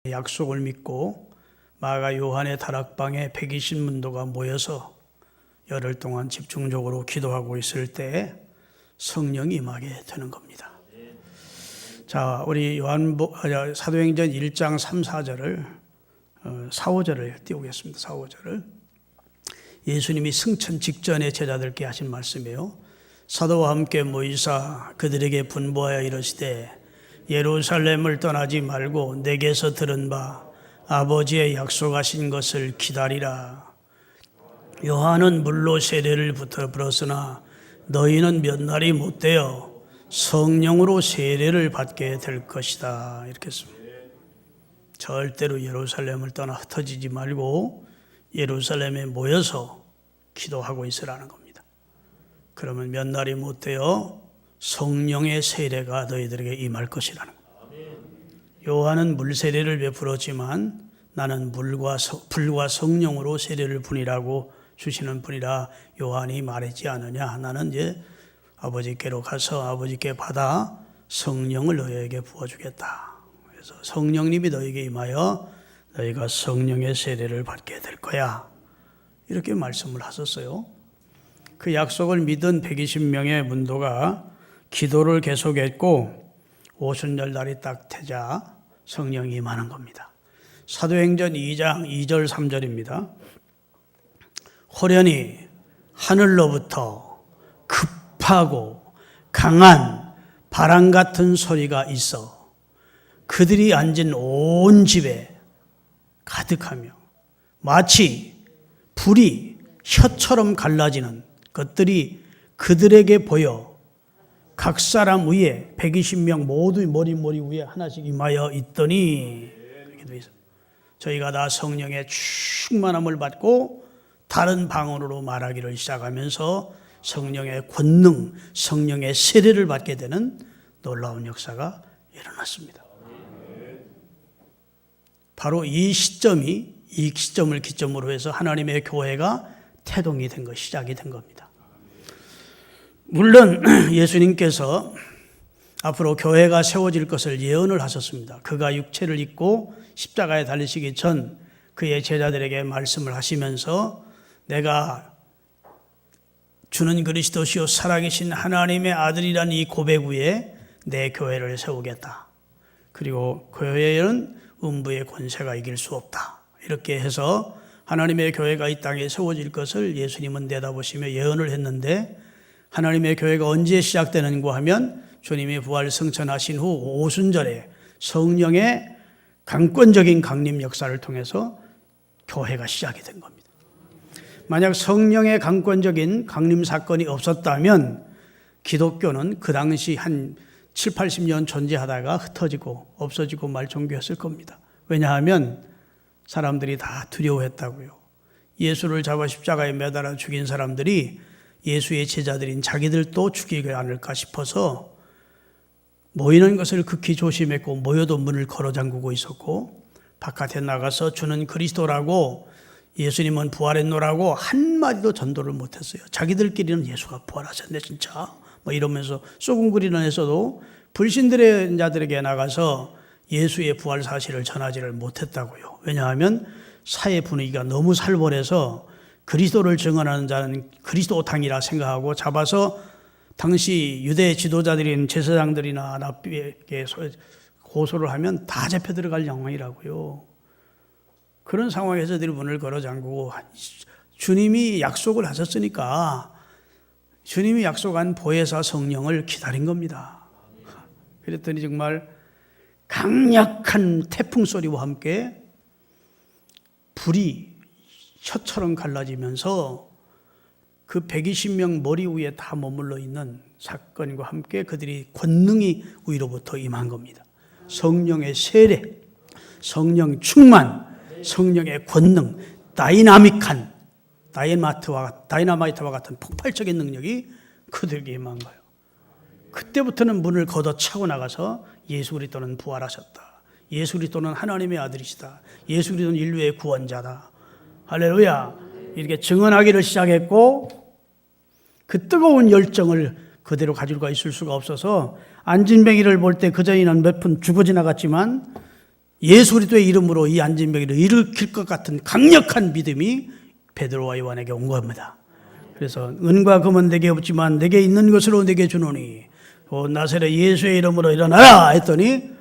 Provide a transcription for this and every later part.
약속을 믿고 마가 요한의 다락방에 120문도가 모여서 열흘 동안 집중적으로 기도하고 있을 때 성령이 임하게 되는 겁니다. 자, 우리 사도행전 1장 3, 4절을 4, 5절을 띄우겠습니다. 4, 5절을 예수님이 승천 직전에 제자들께 하신 말씀이에요. 사도와 함께 모이사 그들에게 분부하여 이르시되 예루살렘을 떠나지 말고 내게서 들은 바 아버지의 약속하신 것을 기다리라. 요한은 물로 세례를 부었으나 너희는 몇 날이 못되어 성령으로 세례를 받게 될 것이다. 이렇게 했습니다. 절대로 예루살렘을 떠나 흩어지지 말고 예루살렘에 모여서 기도하고 있으라는 겁니다. 그러면 몇 날이 못되어 성령의 세례가 너희들에게 임할 것이라는 겁니다. 요한은 물 세례를 베풀었지만 나는 불과 성령으로 세례를 부니라고 주시는 분이라 요한이 말했지 않느냐. 나는 이제 아버지께로 가서 아버지께 받아 성령을 너희에게 부어주겠다. 그래서 성령님이 너희에게 임하여 너희가 성령의 세례를 받게 될 거야. 이렇게 말씀을 하셨어요. 그 약속을 믿은 120명의 문도가 기도를 계속했고 오순절 날이 딱 되자 성령이 임하는 겁니다. 사도행전 2장 2절 3절입니다. 호련히 하늘로부터 급하고 강한 바람 같은 소리가 있어 그들이 앉은 온 집에 가득하며 마치 불이 혀처럼 갈라지는 것들이 그들에게 보여 각 사람 위에 120명 모두 머리 위에 하나씩 임하여 있더니 저희가 다 성령의 충만함을 받고 다른 방언으로 말하기를 시작하면서 성령의 권능, 성령의 세례를 받게 되는 놀라운 역사가 일어났습니다. 바로 이 시점을 기점으로 해서 하나님의 교회가 태동이 된 것, 시작이 된 겁니다. 물론 예수님께서 앞으로 교회가 세워질 것을 예언을 하셨습니다. 그가 육체를 입고 십자가에 달리시기 전 그의 제자들에게 말씀을 하시면서 내가 주는 그리스도시요 살아계신 하나님의 아들이라는 이 고백 위에 내 교회를 세우겠다. 그리고 교회에는 음부의 권세가 이길 수 없다. 이렇게 해서 하나님의 교회가 이 땅에 세워질 것을 예수님은 내다보시며 예언을 했는데 하나님의 교회가 언제 시작되는가 하면 주님이 부활 승천하신 후 오순절에 성령의 강권적인 강림 역사를 통해서 교회가 시작이 된 겁니다. 만약 성령의 강권적인 강림 사건이 없었다면 기독교는 그 당시 한 7, 80년 존재하다가 흩어지고 없어지고 말 종교였을 겁니다. 왜냐하면 사람들이 다 두려워했다고요. 예수를 잡아 십자가에 매달아 죽인 사람들이 예수의 제자들인 자기들도 죽이지 않을까 싶어서 모이는 것을 극히 조심했고 모여도 문을 걸어 잠그고 있었고 바깥에 나가서 주는 그리스도라고 예수님은 부활했노라고 한마디도 전도를 못했어요. 자기들끼리는 예수가 부활하셨네 진짜 이러면서 쏘궁그리는 에서도 불신들의 자들에게 나가서 예수의 부활 사실을 전하지를 못했다고요. 왜냐하면 사회 분위기가 너무 살벌해서 그리스도를 증언하는 자는 그리스도탕이라 생각하고 잡아서 당시 유대 지도자들인 제사장들이나 랍비에게 고소를 하면 다 잡혀 들어갈 상황이라고요. 그런 상황에서 늘 문을 걸어 잠그고 주님이 약속을 하셨으니까 주님이 약속한 보혜사 성령을 기다린 겁니다. 그랬더니 정말 강력한 태풍 소리와 함께 불이 혀처럼 갈라지면서 그 120명 머리 위에 다 머물러 있는 사건과 함께 그들이 권능이 위로부터 임한 겁니다. 성령의 세례, 성령 충만, 성령의 권능, 다이나마이트와 같은 폭발적인 능력이 그들에게 임한 거예요. 그때부터는 문을 걷어차고 나가서 예수 그리스도는 부활하셨다. 예수 그리스도는 하나님의 아들이시다. 예수 그리스도는 인류의 구원자다. 할렐루야. 이렇게 증언하기를 시작했고 그 뜨거운 열정을 그대로 가지고 있을 수가 없어서 안진뱅이를 볼 때 그전에는 몇 분 죽어 지나갔지만 예수 그리스도의 이름으로 이 안진뱅이를 일으킬 것 같은 강력한 믿음이 베드로와 요한에게 온 겁니다. 그래서 은과 금은 내게 없지만 내게 있는 것으로 내게 주노니 나사렛 예수의 이름으로 일어나라 했더니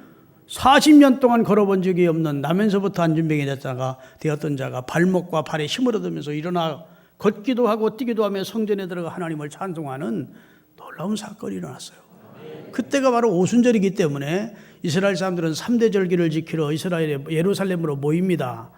40년 동안 걸어본 적이 없는 나면서부터 안진뱅이 되었던 자가 발목과 발에 힘을 얻으면서 일어나 걷기도 하고 뛰기도 하며 성전에 들어가 하나님을 찬송하는 놀라운 사건이 일어났어요. 그때가 바로 오순절이기 때문에 이스라엘 사람들은 3대 절기를 지키러 이스라엘의 예루살렘으로 모입니다.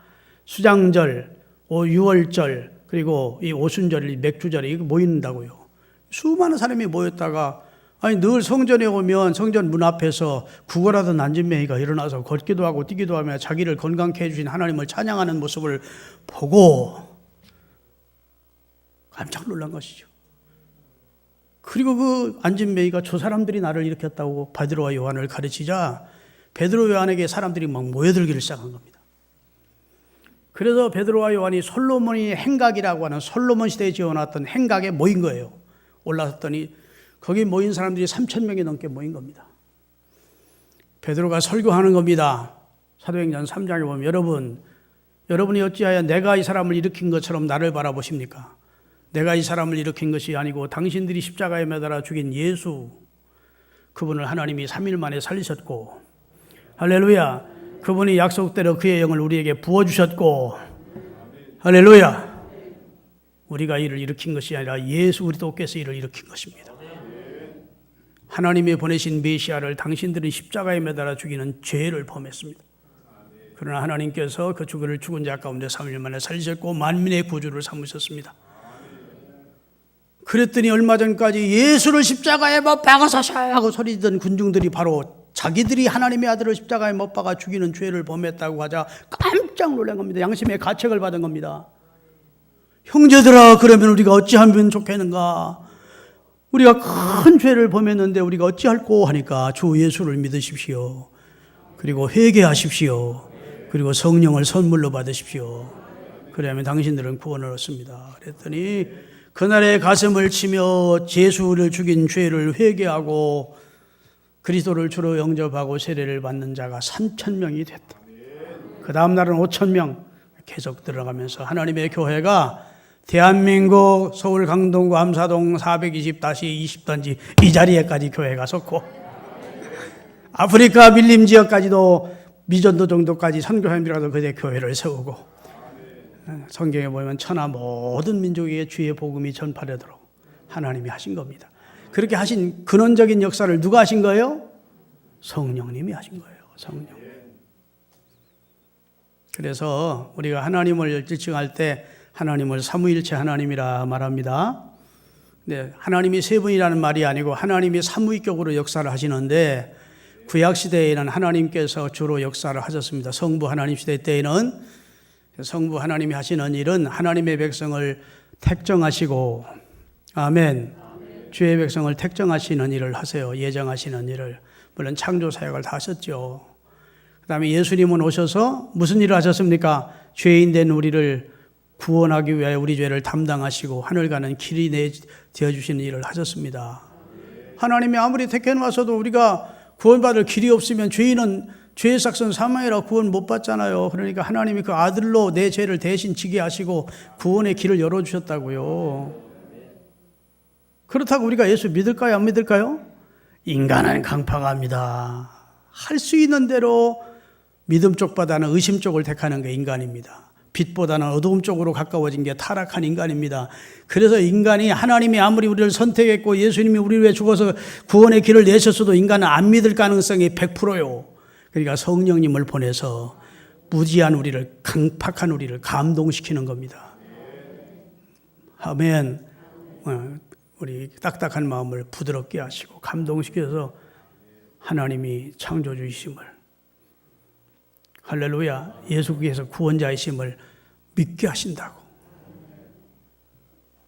수장절, 유월절, 그리고 이 오순절, 맥주절이 모인다고요. 수많은 사람이 모였다가 늘 성전에 오면 성전 문 앞에서 구걸하던 안진뱅이가 일어나서 걷기도 하고 뛰기도 하며 자기를 건강케 해주신 하나님을 찬양하는 모습을 보고 깜짝 놀란 것이죠. 그리고 그 안진뱅이가 저 사람들이 나를 일으켰다고 베드로와 요한을 가르치자 베드로 요한에게 사람들이 막 모여들기를 시작한 겁니다. 그래서 베드로와 요한이 솔로몬이 행각이라고 하는 솔로몬 시대에 지어놨던 행각에 모인 거예요. 올라섰더니 거기 모인 사람들이 3,000명이 넘게 모인 겁니다. 베드로가 설교하는 겁니다. 사도행전 3장에 보면 여러분이 어찌하여 내가 이 사람을 일으킨 것처럼 나를 바라보십니까? 내가 이 사람을 일으킨 것이 아니고 당신들이 십자가에 매달아 죽인 예수, 그분을 하나님이 3일 만에 살리셨고, 할렐루야, 그분이 약속대로 그의 영을 우리에게 부어주셨고, 할렐루야, 우리가 이를 일으킨 것이 아니라 예수 그리스도께서 이를 일으킨 것입니다. 하나님이 보내신 메시아를 당신들은 십자가에 매달아 죽이는 죄를 범했습니다. 그러나 하나님께서 그 죽은 자 가운데 3일 만에 살리셨고 만민의 구주를 삼으셨습니다. 그랬더니 얼마 전까지 예수를 십자가에 못 박아서 하고 소리지던 군중들이 바로 자기들이 하나님의 아들을 십자가에 못 박아 죽이는 죄를 범했다고 하자 깜짝 놀란 겁니다. 양심의 가책을 받은 겁니다. 형제들아, 그러면 우리가 어찌하면 좋겠는가? 우리가 큰 죄를 범했는데 우리가 어찌할꼬 하니까 주 예수를 믿으십시오. 그리고 회개하십시오. 그리고 성령을 선물로 받으십시오. 그러면 당신들은 구원을 얻습니다. 그랬더니 그날의 가슴을 치며 예수를 죽인 죄를 회개하고 그리스도를 주로 영접하고 세례를 받는 자가 3,000명이 됐다. 그 다음 날은 5,000명 계속 들어가면서 하나님의 교회가 대한민국 서울 강동구 암사동 420-20단지 이 자리에까지 교회가 섰고 아프리카 밀림 지역까지도 미전도 정도까지 선교사님들과도 그대 교회를 세우고 성경에 보면 천하 모든 민족에게 주의 복음이 전파되도록 하나님이 하신 겁니다. 그렇게 하신 근원적인 역사를 누가 하신 거예요? 성령님이 하신 거예요. 성령. 그래서 우리가 하나님을 지칭할 때 하나님을 삼위일체 하나님이라 말합니다. 네, 하나님이 세 분이라는 말이 아니고 하나님이 삼위격으로 역사를 하시는데 구약 시대에는 하나님께서 주로 역사를 하셨습니다. 성부 하나님 시대 때에는 성부 하나님이 하시는 일은 하나님의 백성을 택정하시고, 아멘, 주의 백성을 택정하시는 일을 하세요. 예정하시는 일을. 물론 창조 사역을 다 하셨죠. 그 다음에 예수님은 오셔서 무슨 일을 하셨습니까? 죄인 된 우리를 구원하기 위하여 우리 죄를 담당하시고 하늘 가는 길이 되어주시는 일을 하셨습니다. 하나님이 아무리 택해놓았어도 우리가 구원받을 길이 없으면 죄인은 죄의 삭선 사망이라 구원 못 받잖아요. 그러니까 하나님이 그 아들로 내 죄를 대신 지게 하시고 구원의 길을 열어주셨다고요. 그렇다고 우리가 예수 믿을까요? 안 믿을까요? 인간은 강팍합니다. 할 수 있는 대로 믿음 쪽보다는 의심 쪽을 택하는 게 인간입니다. 빛보다는 어두움 쪽으로 가까워진 게 타락한 인간입니다. 그래서 인간이 하나님이 아무리 우리를 선택했고 예수님이 우리를 위해 죽어서 구원의 길을 내셨어도 인간은 안 믿을 가능성이 100%요. 그러니까 성령님을 보내서 무지한 우리를, 강팍한 우리를 감동시키는 겁니다. 아멘. 우리 딱딱한 마음을 부드럽게 하시고 감동시켜서 하나님이 창조주이심을, 할렐루야, 예수께서 구원자이심을 믿게 하신다고.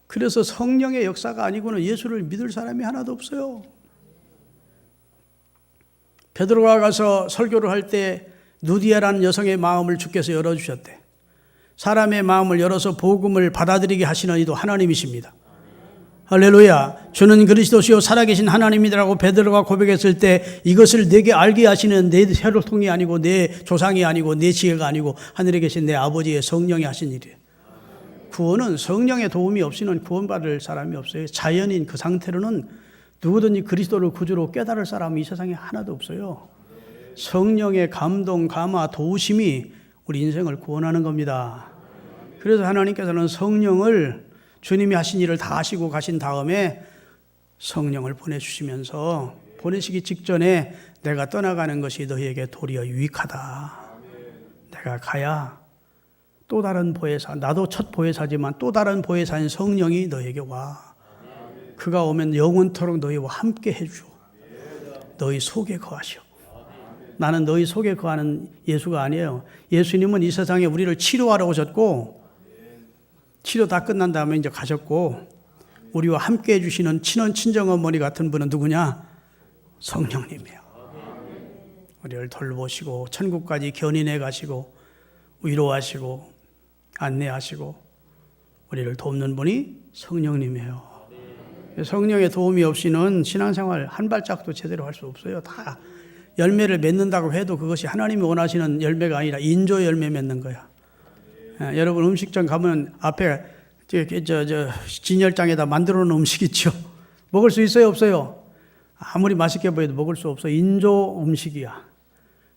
그래서 성령의 역사가 아니고는 예수를 믿을 사람이 하나도 없어요. 베드로가 가서 설교를 할 때 누디아라는 여성의 마음을 주께서 열어주셨대. 사람의 마음을 열어서 복음을 받아들이게 하시는 이도 하나님이십니다. 할렐루야. 주는 그리스도시요 살아계신 하나님이라고 베드로가 고백했을 때 이것을 내게 알게 하시는 내 혈통이 아니고 내 조상이 아니고 내 지혜가 아니고 하늘에 계신 내 아버지의 성령이 하신 일이에요. 구원은 성령의 도움이 없이는 구원받을 사람이 없어요. 자연인 그 상태로는 누구든지 그리스도를 구주로 깨달을 사람이 이 세상에 하나도 없어요. 성령의 감동, 감화, 도우심이 우리 인생을 구원하는 겁니다. 그래서 하나님께서는 성령을 주님이 하신 일을 다 하시고 가신 다음에 성령을 보내주시면서 보내시기 직전에 내가 떠나가는 것이 너희에게 도리어 유익하다. 내가 가야 또 다른 보혜사, 나도 첫 보혜사지만 또 다른 보혜사인 성령이 너희에게 와. 그가 오면 영원토록 너희와 함께 해주오. 너희 속에 거하시오. 나는 너희 속에 거하는 예수가 아니에요. 예수님은 이 세상에 우리를 치료하러 오셨고 치료 다 끝난 다음에 이제 가셨고 우리와 함께 해주시는 친정어머니 같은 분은 누구냐? 성령님이에요. 우리를 돌보시고 천국까지 견인해 가시고 위로하시고 안내하시고 우리를 돕는 분이 성령님이에요. 성령의 도움이 없이는 신앙생활 한 발짝도 제대로 할 수 없어요. 다 열매를 맺는다고 해도 그것이 하나님이 원하시는 열매가 아니라 인조 열매 맺는 거야. 여러분 음식점 가면 앞에 진열장에다 만들어 놓은 음식 있죠. 먹을 수 있어요, 없어요? 아무리 맛있게 보여도 먹을 수 없어. 인조 음식이야.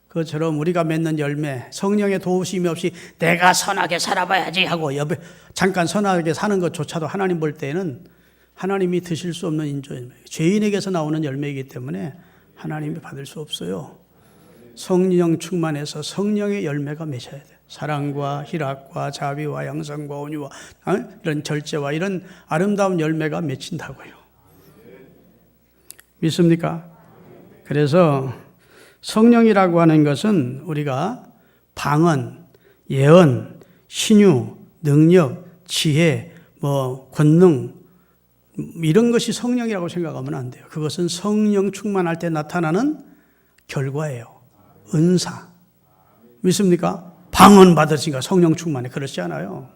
그것처럼 우리가 맺는 열매, 성령의 도우심이 없이 내가 선하게 살아봐야지 하고 옆에 잠깐 선하게 사는 것조차도 하나님 볼 때는 하나님이 드실 수 없는 인조 열매, 죄인에게서 나오는 열매이기 때문에 하나님이 받을 수 없어요. 성령 충만해서 성령의 열매가 맺어야 돼요. 사랑과 희락과 자비와 양선과 온유와 이런 절제와 이런 아름다운 열매가 맺힌다고요. 믿습니까? 그래서 성령이라고 하는 것은 우리가 방언, 예언, 신유, 능력, 지혜, 권능 이런 것이 성령이라고 생각하면 안 돼요. 그것은 성령 충만할 때 나타나는 결과예요. 은사. 믿습니까? 방언 받으시니까 성령 충만해. 그렇지 않아요.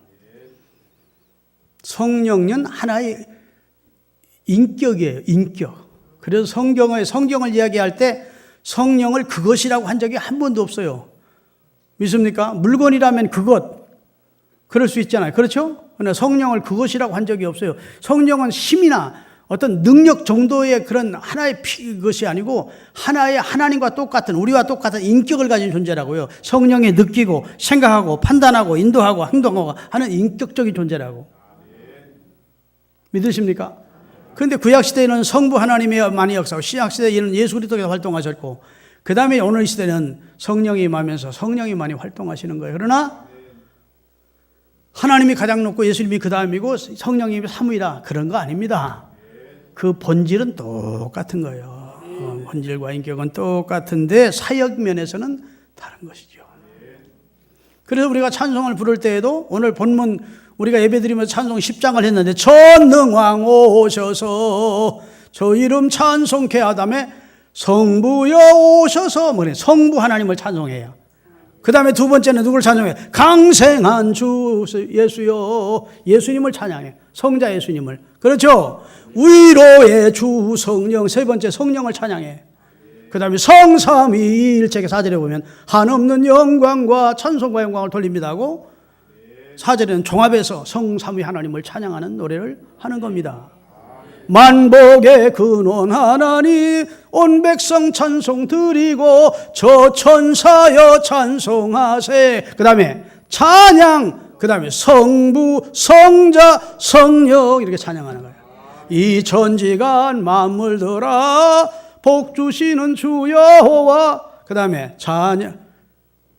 성령은 하나의 인격이에요. 인격. 그래서 성경을 이야기할 때 성령을 그것이라고 한 적이 한 번도 없어요. 믿습니까? 물건이라면 그것. 그럴 수 있잖아요. 그렇죠? 그러나 성령을 그것이라고 한 적이 없어요. 성령은 힘이나 어떤 능력 정도의 그런 하나의 것이 아니고 하나의 하나님과 똑같은 우리와 똑같은 인격을 가진 존재라고요. 성령이 느끼고 생각하고 판단하고 인도하고 행동하고 하는 인격적인 존재라고. 믿으십니까? 그런데 구약시대에는 성부 하나님이 많이 역사하고 신약시대에는 예수 그리스도께서 활동하셨고 그 다음에 오늘 시대는 성령이 임하면서 성령이 많이 활동하시는 거예요. 그러나 하나님이 가장 높고 예수님이 그 다음이고 성령님이 3위다. 그런 거 아닙니다. 그 본질은 똑같은 거예요. 본질과 인격은 똑같은데 사역 면에서는 다른 것이죠. 그래서 우리가 찬송을 부를 때에도 오늘 본문 우리가 예배드리면서 찬송 10장을 했는데 전능왕 오셔서 저 이름 찬송케 하다음에 성부여 오셔서 성부 하나님을 찬송해요. 그 다음에 두 번째는 누구를 찬송해요? 강생한 주 예수여 예수님을 찬양해요. 성자 예수님을. 그렇죠? 위로의 주 성령. 세 번째 성령을 찬양해. 그 다음에 성삼위일체계 4절에 보면 한없는 영광과 찬송과 영광을 돌립니다 하고 4절에는 종합해서 성삼위 하나님을 찬양하는 노래를 하는 겁니다. 만복의 근원 하나님 온 백성 찬송 드리고 저 천사여 찬송하세. 그 다음에 찬양, 그 다음에 성부 성자 성령 이렇게 찬양하는 거예요. 이 천지간 만물들아 복 주시는 주 여호와. 그 다음에 찬양,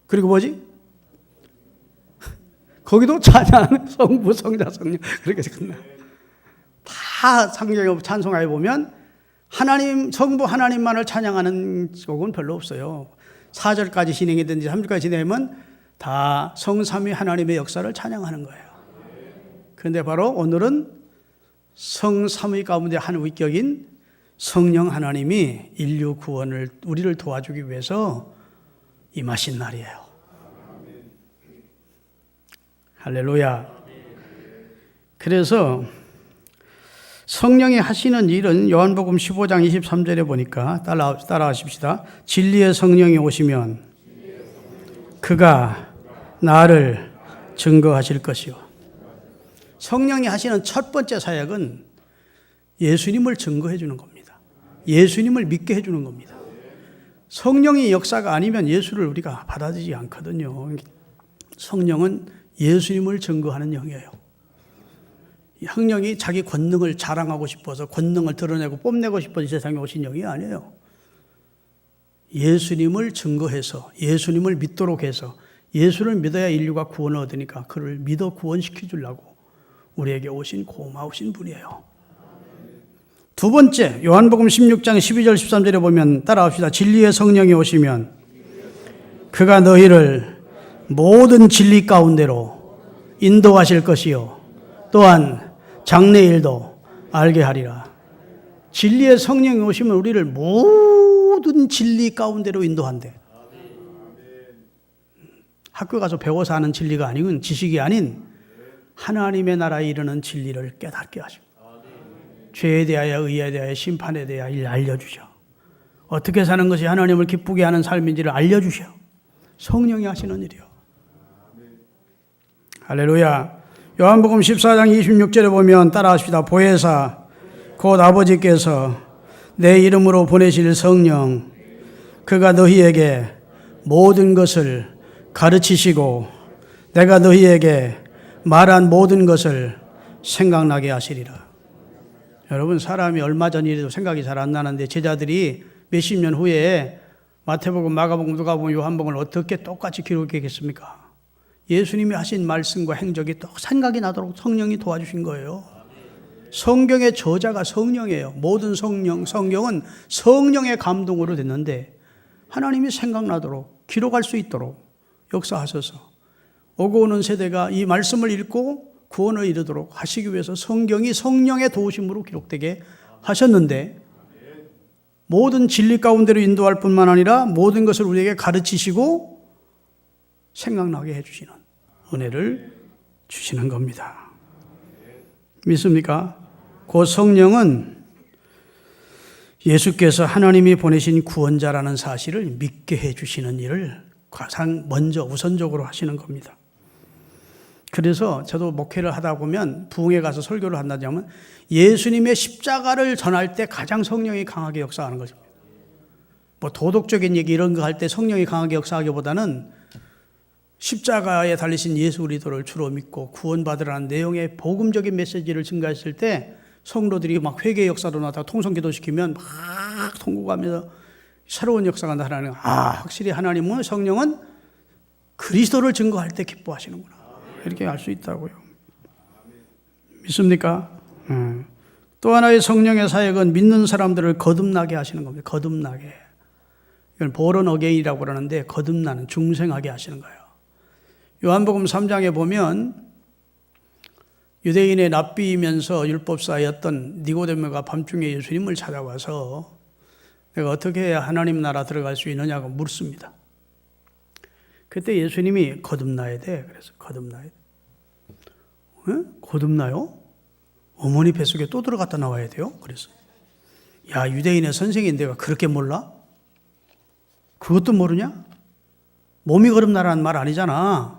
그리고 뭐지? 거기도 찬양 성부 성자 성령 그렇게 끝나요. 다 성경에 찬송하에 보면 하나님, 성부 하나님만을 찬양하는 곡은 별로 없어요. 4절까지 진행이든지 3절까지 진행하면 다 성삼위 하나님의 역사를 찬양하는 거예요. 그런데 바로 오늘은 성삼위 가운데 한 위격인 성령 하나님이 인류 구원을 우리를 도와주기 위해서 임하신 날이에요. 할렐루야. 그래서 성령이 하시는 일은 요한복음 15장 23절에 보니까 따라하십시다. 진리의 성령이 오시면 그가 나를 증거하실 것이요. 성령이 하시는 첫 번째 사역은 예수님을 증거해 주는 겁니다. 예수님을 믿게 해 주는 겁니다. 성령의 역사가 아니면 예수를 우리가 받아들이지 않거든요. 성령은 예수님을 증거하는 영이에요. 성령이 자기 권능을 자랑하고 싶어서 권능을 드러내고 뽐내고 싶어서 이 세상에 오신 영이 아니에요. 예수님을 증거해서 예수님을 믿도록 해서 예수를 믿어야 인류가 구원을 얻으니까 그를 믿어 구원시켜 주려고 우리에게 오신 고마우신 분이에요. 두 번째, 요한복음 16장 12절 13절에 보면 따라합시다. 진리의 성령이 오시면 그가 너희를 모든 진리 가운데로 인도하실 것이요 또한 장래일도 알게 하리라. 진리의 성령이 오시면 우리를 모든 진리 가운데로 인도한대. 학교 가서 배워서 하는 진리가 아니고 지식이 아닌 하나님의 나라에 이르는 진리를 깨닫게 하시고 죄에 대하여 의에 대하여 심판에 대하여 알려주셔. 어떻게 사는 것이 하나님을 기쁘게 하는 삶인지를 알려주셔. 성령이 하시는 일이요. 할렐루야. 요한복음 14장 26절에 보면 따라하십시다. 보혜사 곧 아버지께서 내 이름으로 보내실 성령 그가 너희에게 모든 것을 가르치시고 내가 너희에게 말한 모든 것을 생각나게 하시리라. 여러분, 사람이 얼마 전 일에도 생각이 잘 안 나는데 제자들이 몇십 년 후에 마태복음, 마가복음, 누가복음, 요한복음을 어떻게 똑같이 기록했겠습니까? 예수님이 하신 말씀과 행적이 또 생각이 나도록 성령이 도와주신 거예요. 성경의 저자가 성령이에요. 모든 성경은 성령의 감동으로 됐는데 하나님이 생각나도록 기록할 수 있도록 역사하셔서 오고 오는 세대가 이 말씀을 읽고 구원을 이루도록 하시기 위해서 성경이 성령의 도우심으로 기록되게 하셨는데 모든 진리 가운데로 인도할 뿐만 아니라 모든 것을 우리에게 가르치시고 생각나게 해주시는 은혜를 주시는 겁니다. 믿습니까? 그 성령은 예수께서 하나님이 보내신 구원자라는 사실을 믿게 해주시는 일을 가장 먼저 우선적으로 하시는 겁니다. 그래서 저도 목회를 하다 보면 부흥회 가서 설교를 한다면 예수님의 십자가를 전할 때 가장 성령이 강하게 역사하는 거죠. 뭐 도덕적인 얘기 이런 거 할 때 성령이 강하게 역사하기보다는 십자가에 달리신 예수 그리스도를 주로 믿고 구원받으라는 내용의 복음적인 메시지를 증가했을 때 성도들이 막 회개 역사로 나타나 통성기도시키면 막 통곡하면서 새로운 역사가 나타나는 확실히 하나님은 성령은 그리스도를 증거할 때 기뻐하시는구나. 이렇게 알 수 있다고요. 믿습니까? 또 하나의 성령의 사역은 믿는 사람들을 거듭나게 하시는 겁니다. 거듭나게. 이걸 born again이라고 그러는데 거듭나는, 중생하게 하시는 거예요. 요한복음 3장에 보면 유대인의 랍비이면서 율법사였던 니고데모가 밤중에 예수님을 찾아와서 내가 어떻게 해야 하나님 나라 들어갈 수 있느냐고 묻습니다. 그때 예수님이 거듭나야 돼. 그래서 거듭나야 돼. 거듭나요? 어머니 뱃속에 또 들어갔다 나와야 돼요? 그래서 야, 유대인의 선생인데 내가 그렇게 몰라? 그것도 모르냐? 몸이 거듭나라는 말 아니잖아.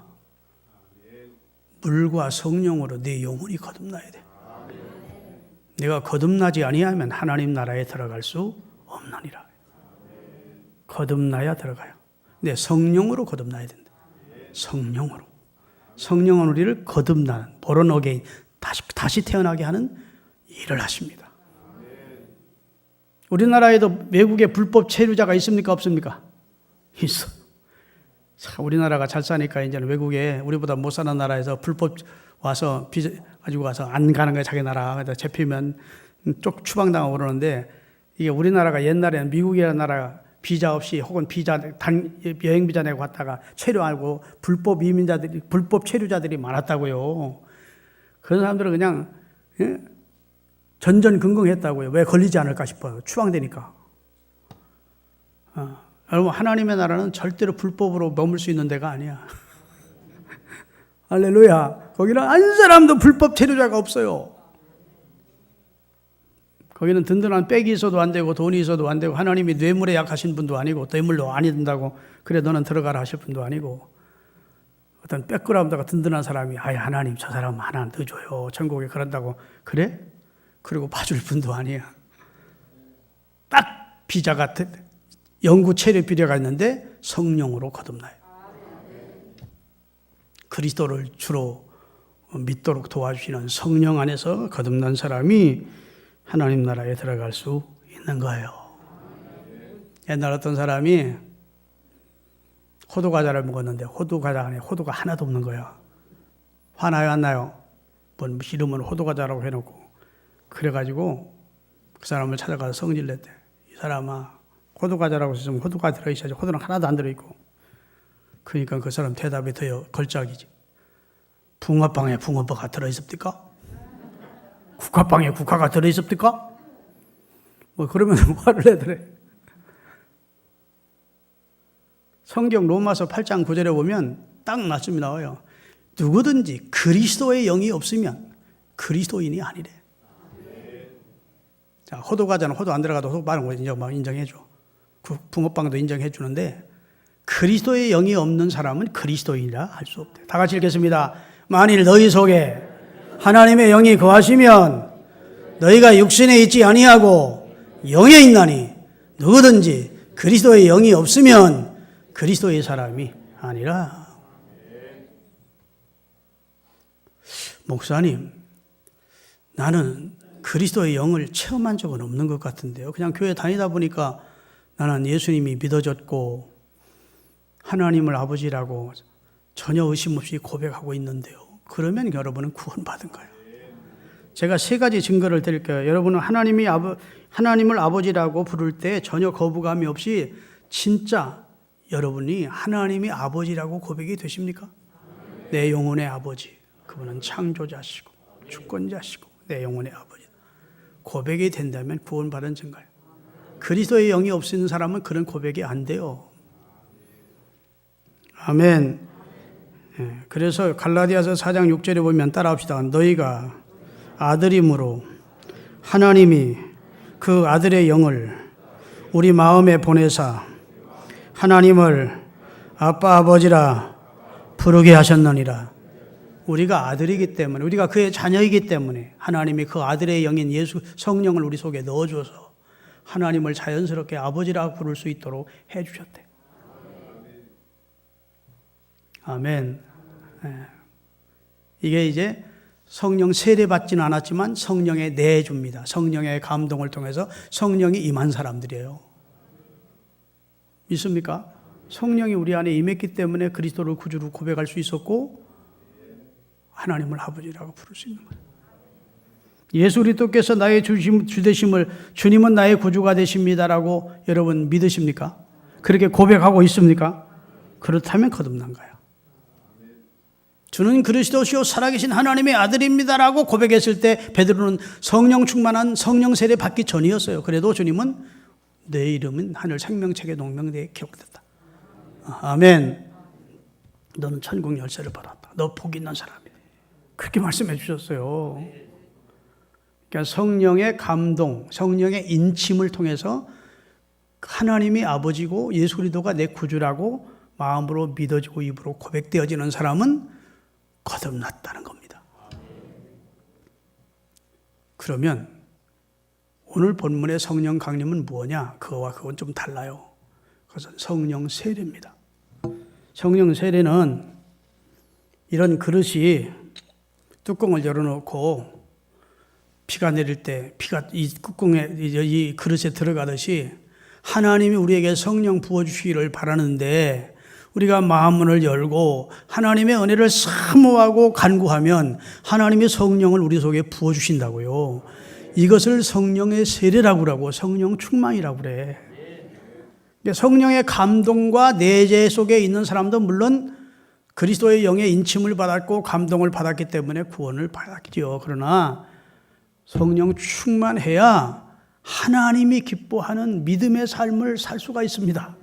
물과 성령으로 네 영혼이 거듭나야 돼. 내가 거듭나지 아니하면 하나님 나라에 들어갈 수 없느니라. 거듭나야 들어가요. 근데 성령으로 거듭나야 된다. 성령으로. 성령은 우리를 거듭나는, born again, 다시 태어나게 하는 일을 하십니다. 우리나라에도 외국에 불법 체류자가 있습니까? 없습니까? 있어. 자, 우리나라가 잘 사니까 이제는 외국에 우리보다 못 사는 나라에서 불법 와서 비자 가지고 가서 안 가는 거야, 자기 나라. 그래서 잡히면 쪽 추방당하고 그러는데 이게 우리나라가 옛날에는 미국이라는 나라가 비자 없이 혹은 여행 비자 내고 갔다가 체류하고 불법 이민자들이, 불법 체류자들이 많았다고요. 그런 사람들은 그냥 전전긍긍했다고요. 왜 걸리지 않을까 싶어요. 추방되니까. 여러분, 하나님의 나라는 절대로 불법으로 머물 수 있는 데가 아니야. 할렐루야. 거기는 한 사람도 불법 체류자가 없어요. 거기는 든든한 백이 있어도 안 되고 돈이 있어도 안 되고 하나님이 뇌물에 약하신 분도 아니고 뇌물로 아니 든다고 그래 너는 들어가라 하실 분도 아니고 어떤 백그라운드가 든든한 사람이 아예 하나님 저 사람 하나 더 줘요. 천국에 그런다고 그래? 그리고 봐줄 분도 아니야. 딱 비자 같은 영구 체류 비례가 있는데 성령으로 거듭나요. 그리스도를 주로 믿도록 도와주시는 성령 안에서 거듭난 사람이 하나님 나라에 들어갈 수 있는 거예요. 옛날 어떤 사람이 호두과자를 먹었는데 호두과자 안에 호두가 하나도 없는 거야. 화나요 안 나요? 뭔 이름은 호두과자라고 해놓고 그래가지고 그 사람을 찾아가서 성질냈대. 이 사람아 호두과자라고 했으면 호두가 들어있어야지 호두는 하나도 안 들어있고. 그러니까 그 사람 대답이 더 걸작이지. 붕어빵에 붕어빵가 들어있습니까? 국화빵에 국화가 들어있습니까? 뭐 그러면 화를 내더래. 성경 로마서 8장 9절에 보면 딱 말씀이 나와요. 누구든지 그리스도의 영이 없으면 그리스도인이 아니래. 자, 호두과자는 호두 안 들어가도 호두빵은 인정해줘. 붕어빵도 인정해주는데 그리스도의 영이 없는 사람은 그리스도인이라 할 수 없대. 다 같이 읽겠습니다. 만일 너희 속에 하나님의 영이 거하시면 너희가 육신에 있지 아니하고 영에 있나니 누구든지 그리스도의 영이 없으면 그리스도의 사람이 아니라. 목사님, 나는 그리스도의 영을 체험한 적은 없는 것 같은데요. 그냥 교회 다니다 보니까 나는 예수님이 믿어졌고 하나님을 아버지라고 전혀 의심 없이 고백하고 있는데요. 그러면 여러분은 구원받은 거예요. 제가 세 가지 증거를 드릴게요. 여러분은 하나님을 아버지라고 부를 때 전혀 거부감이 없이 진짜 여러분이 하나님이 아버지라고 고백이 되십니까? 내 영혼의 아버지. 그분은 창조자시고 주권자시고 내 영혼의 아버지. 고백이 된다면 구원받은 증거예요. 그리스도의 영이 없는 사람은 그런 고백이 안 돼요. 아멘. 그래서 갈라디아서 4장 6절에 보면 따라합시다. 너희가 아들임으로 하나님이 그 아들의 영을 우리 마음에 보내사 하나님을 아빠 아버지라 부르게 하셨느니라. 우리가 아들이기 때문에 우리가 그의 자녀이기 때문에 하나님이 그 아들의 영인 예수 성령을 우리 속에 넣어줘서 하나님을 자연스럽게 아버지라 부를 수 있도록 해주셨대. 아멘. 이게 이제 성령 세례받지는 않았지만 성령의 내줍니다. 성령의 감동을 통해서 성령이 임한 사람들이에요. 믿습니까? 성령이 우리 안에 임했기 때문에 그리스도를 구주로 고백할 수 있었고 하나님을 아버지라고 부를 수 있는 거예요. 예수 그리스도께서 나의 주 되심을 주님은 나의 구주가 되십니다라고 여러분 믿으십니까? 그렇게 고백하고 있습니까? 그렇다면 거듭난 거예요. 주는 그리스도시요 살아계신 하나님의 아들입니다라고 고백했을 때 베드로는 성령 충만한 성령 세례 받기 전이었어요. 그래도 주님은 내 이름은 하늘 생명책에 농명되어 기록됐다. 아멘. 너는 천국 열쇠를 받았다. 너 복 있는 사람이다. 그렇게 말씀해 주셨어요. 그러니까 성령의 감동, 성령의 인침을 통해서 하나님이 아버지고 예수 그리스도가 내 구주라고 마음으로 믿어지고 입으로 고백되어지는 사람은 거듭났다는 겁니다. 그러면 오늘 본문의 성령 강림은 뭐냐? 그건 좀 달라요. 그것은 성령 세례입니다. 성령 세례는 이런 그릇이 뚜껑을 열어놓고 비가 내릴 때 비가 이 뚜껑에 이 그릇에 들어가듯이 하나님이 우리에게 성령 부어주시기를 바라는데 우리가 마음문을 열고 하나님의 은혜를 사모하고 간구하면 하나님의 성령을 우리 속에 부어주신다고요. 이것을 성령의 세례라고 그러고 성령 충만이라고 그래. 성령의 감동과 내재 속에 있는 사람도 물론 그리스도의 영의 인침을 받았고 감동을 받았기 때문에 구원을 받았죠. 그러나 성령 충만해야 하나님이 기뻐하는 믿음의 삶을 살 수가 있습니다.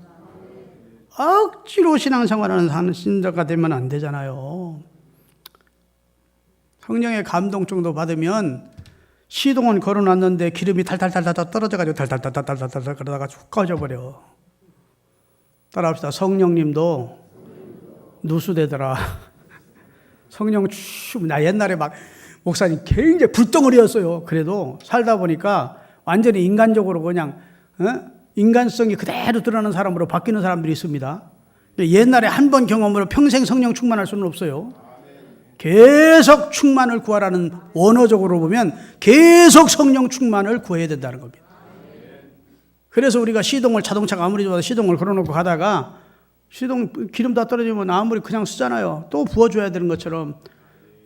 억지로 신앙생활하는 신자가 되면 안 되잖아요. 성령의 감동 정도 받으면 시동은 걸어놨는데 기름이 탈탈탈탈 떨어져가지고 탈탈탈탈탈탈 그러다가 쭉 꺼져버려. 따라합시다. 성령님도 누수되더라. 성령 나 옛날에 막 목사님 굉장히 불덩어리였어요. 그래도 살다 보니까 완전히 인간적으로 그냥 인간성이 그대로 드러나는 사람으로 바뀌는 사람들이 있습니다. 옛날에 한 번 경험으로 평생 성령 충만할 수는 없어요. 계속 충만을 구하라는, 원어적으로 보면 계속 성령 충만을 구해야 된다는 겁니다. 그래서 우리가 시동을, 자동차가 아무리 좋아도 시동을 걸어놓고 가다가 시동 기름 다 떨어지면 아무리 그냥 쓰잖아요. 또 부어줘야 되는 것처럼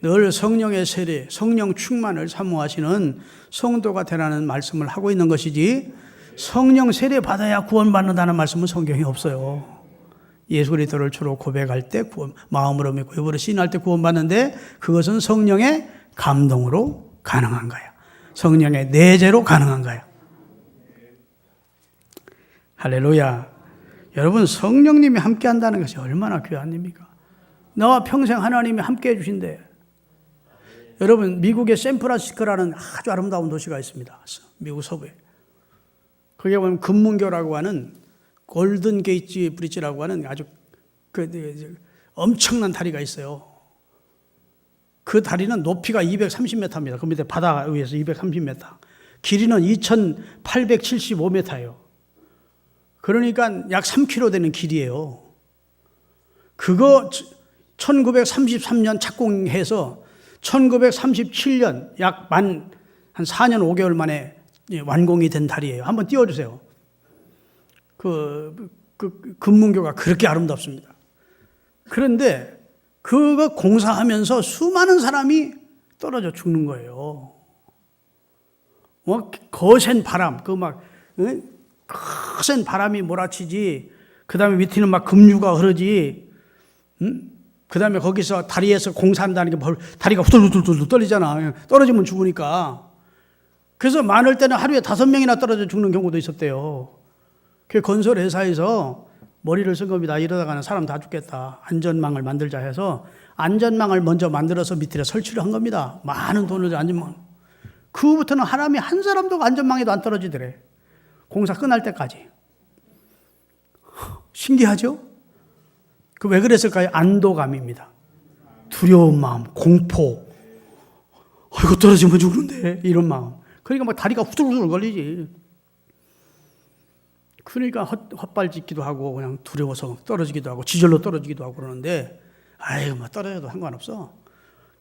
늘 성령의 세례, 성령 충만을 사모하시는 성도가 되라는 말씀을 하고 있는 것이지, 성령 세례 받아야 구원받는다는 말씀은 성경에 없어요. 예수 그리스도를 주로 고백할 때 마음으로 믿고 입으로 시인할 때 구원받는데, 그것은 성령의 감동으로 가능한 거야. 성령의 내재로 가능한 거야. 할렐루야. 여러분, 성령님이 함께 한다는 것이 얼마나 귀한 일입니까? 너와 평생 하나님이 함께 해주신대. 여러분, 미국의 샌프란시스코라는 아주 아름다운 도시가 있습니다. 미국 서부에. 거기에 보면 금문교라고 하는 골든 게이트 브릿지라고 하는 아주 엄청난 다리가 있어요. 그 다리는 높이가 230m입니다. 그 밑에 바다 위에서 230m. 길이는 2875m예요. 그러니까 약 3km 되는 길이에요. 그거 1933년 착공해서 1937년 약 한 4년 5개월 만에 완공이 된 다리예요. 한번 띄워주세요. 금문교가 그렇게 아름답습니다. 그런데 그거 공사하면서 수많은 사람이 떨어져 죽는 거예요. 거센 바람, 거센 바람이 몰아치지. 그 다음에 밑에는 막 급류가 흐르지. 그 다음에 거기서 다리에서 공사한다는 게 다리가 후들후들 떨리잖아. 떨어지면 죽으니까. 그래서 많을 때는 하루에 5명이나 떨어져 죽는 경우도 있었대요. 그 건설 회사에서 머리를 쓴 겁니다. 이러다가는 사람 다 죽겠다. 안전망을 만들자 해서 안전망을 먼저 만들어서 밑에 설치를 한 겁니다. 많은 돈을 들여 안전망. 그 후부터는 사람이 한 사람도 안전망에도 안 떨어지더래. 공사 끝날 때까지. 신기하죠? 그 왜 그랬을까요? 안도감입니다. 두려운 마음, 공포. 이거 떨어지면 죽는데, 이런 마음. 그러니까 막 다리가 후들후들 걸리지. 그러니까 헛발짓기도 하고 그냥 두려워서 떨어지기도 하고 지절로 떨어지기도 하고 그러는데, 아이고 뭐 떨어져도 상관없어.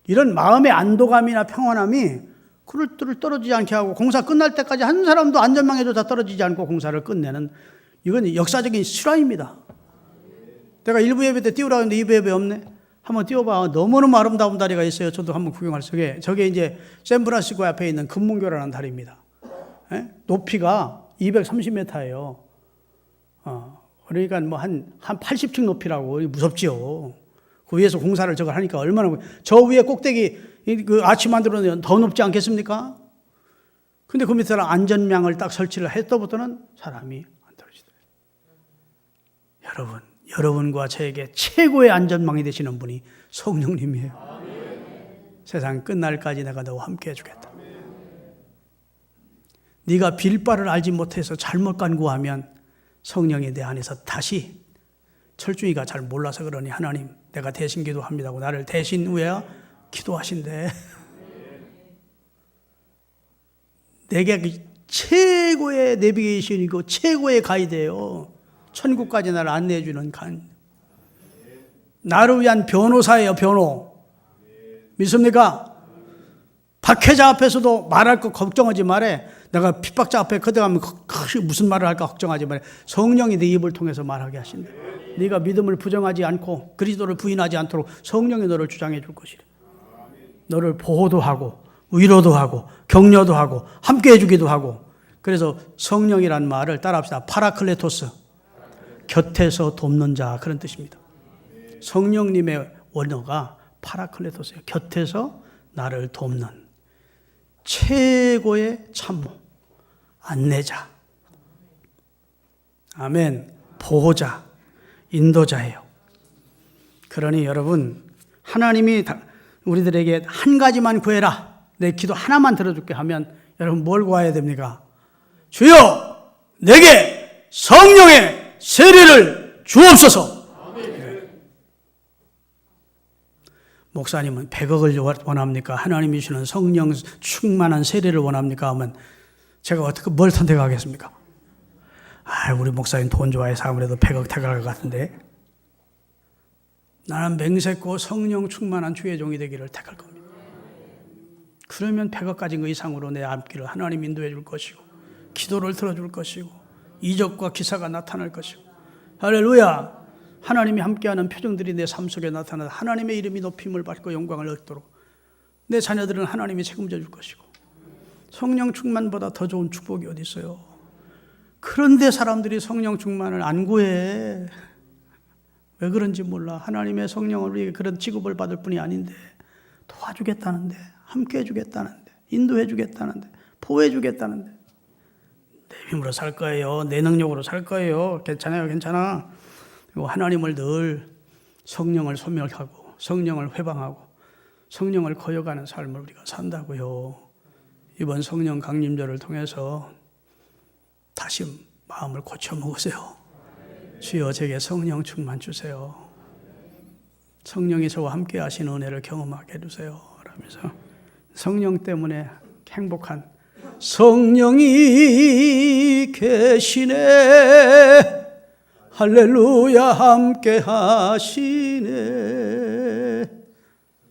이런 마음의 안도감이나 평안함이 그를 떨어지지 않게 하고, 공사 끝날 때까지 한 사람도 안전망에도 다 떨어지지 않고 공사를 끝내는, 이건 역사적인 실화입니다. 내가 1부 예배 때 띄우라고 했는데 2부 예배 없네. 한번 띄워봐. 너무너무 아름다운 다리가 있어요. 저도 한번 구경할 수 있게. 저게 이제 샌프란시스코 앞에 있는 금문교라는 다리입니다. 높이가 230m예요. 그러니까 뭐 한 80층 높이라고. 무섭지요. 그 위에서 공사를 저걸 하니까 얼마나, 저 위에 꼭대기 그 아치 만들어놓으면 더 높지 않겠습니까? 근데 그 밑에 안전망을 딱 설치를 했더부터는 사람이 안 떨어지더래요. 여러분과 저에게 최고의 안전망이 되시는 분이 성령님이에요. 세상 끝날까지 내가 너와 함께 해주겠다. 네가 빌바를 알지 못해서 잘못 간구하면 성령이 내 안에서 다시, 철중이가 잘 몰라서 그러니 하나님 내가 대신 기도합니다고 나를 대신 후에 기도하신대. 내게 최고의 내비게이션이고 최고의 가이드예요. 천국까지 나를 안내해 주는 간. 나를 위한 변호사예요. 변호. 믿습니까? 박해자 앞에서도 말할 거 걱정하지 말해. 내가 핍박자 앞에 거듭하면 무슨 말을 할까 걱정하지 말해. 성령이 네 입을 통해서 말하게 하신다. 네가 믿음을 부정하지 않고 그리스도를 부인하지 않도록 성령이 너를 주장해 줄 것이래. 너를 보호도 하고 위로도 하고 격려도 하고 함께 해주기도 하고. 그래서 성령이란 말을 따라합시다. 파라클레토스. 곁에서 돕는 자, 그런 뜻입니다. 성령님의 원어가 파라클레토스예요. 곁에서 나를 돕는 최고의 참모, 안내자, 아멘, 보호자, 인도자예요. 그러니 여러분, 하나님이 우리들에게 한 가지만 구해라. 내 기도 하나만 들어줄게 하면 여러분 뭘 구해야 됩니까? 주여 내게 성령의 세례를 주옵소서. 목사님은 100억을 원합니까? 하나님이 주시는 성령 충만한 세례를 원합니까? 하면 제가 어떻게 뭘 선택하겠습니까? 우리 목사님 돈 좋아해서 아무래도 100억 택할 것 같은데 나는 맹세코 성령 충만한 주의 종이 되기를 택할 겁니다. 그러면 100억 가진 것 이상으로 내 앞길을 하나님 인도해 줄 것이고 기도를 들어줄 것이고 이적과 기사가 나타날 것이고 할렐루야. 하나님이 함께하는 표정들이 내 삶 속에 나타나 하나님의 이름이 높임을 받고 영광을 얻도록 내 자녀들은 하나님이 책임져 줄 것이고 성령 충만보다 더 좋은 축복이 어디 있어요. 그런데 사람들이 성령 충만을 안 구해. 왜 그런지 몰라. 하나님의 성령을 우리에게 그런 취급을 받을 뿐이 아닌데 도와주겠다는데 함께해 주겠다는데 인도해 주겠다는데 보호해 주겠다는데 내 힘으로 살 거예요. 내 능력으로 살 거예요. 괜찮아요. 괜찮아. 그리고 하나님을 늘 성령을 소멸하고 성령을 회방하고 성령을 거역하는 삶을 우리가 산다고요. 이번 성령 강림절을 통해서 다시 마음을 고쳐 먹으세요. 주여 제게 성령 충만 주세요. 성령이 저와 함께 하시는 은혜를 경험하게 해주세요. 라면서 성령 때문에 행복한 성령이 계시네. 할렐루야 함께 하시네.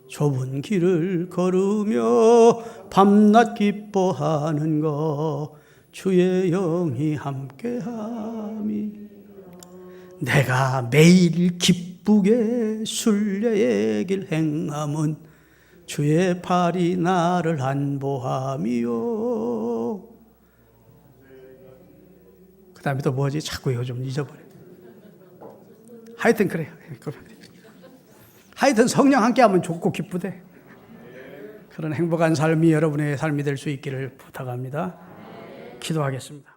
좁은 길을 걸으며 밤낮 기뻐하는 것 주의 영이 함께함이 내가 매일 기쁘게 순례의 길 행함은 주의 팔이 나를 안보함이요. 그 다음에 또 뭐지? 자꾸 이거 좀 잊어버려. 하여튼 그래요. 하여튼 성령 함께하면 좋고 기쁘대. 그런 행복한 삶이 여러분의 삶이 될 수 있기를 부탁합니다. 기도하겠습니다.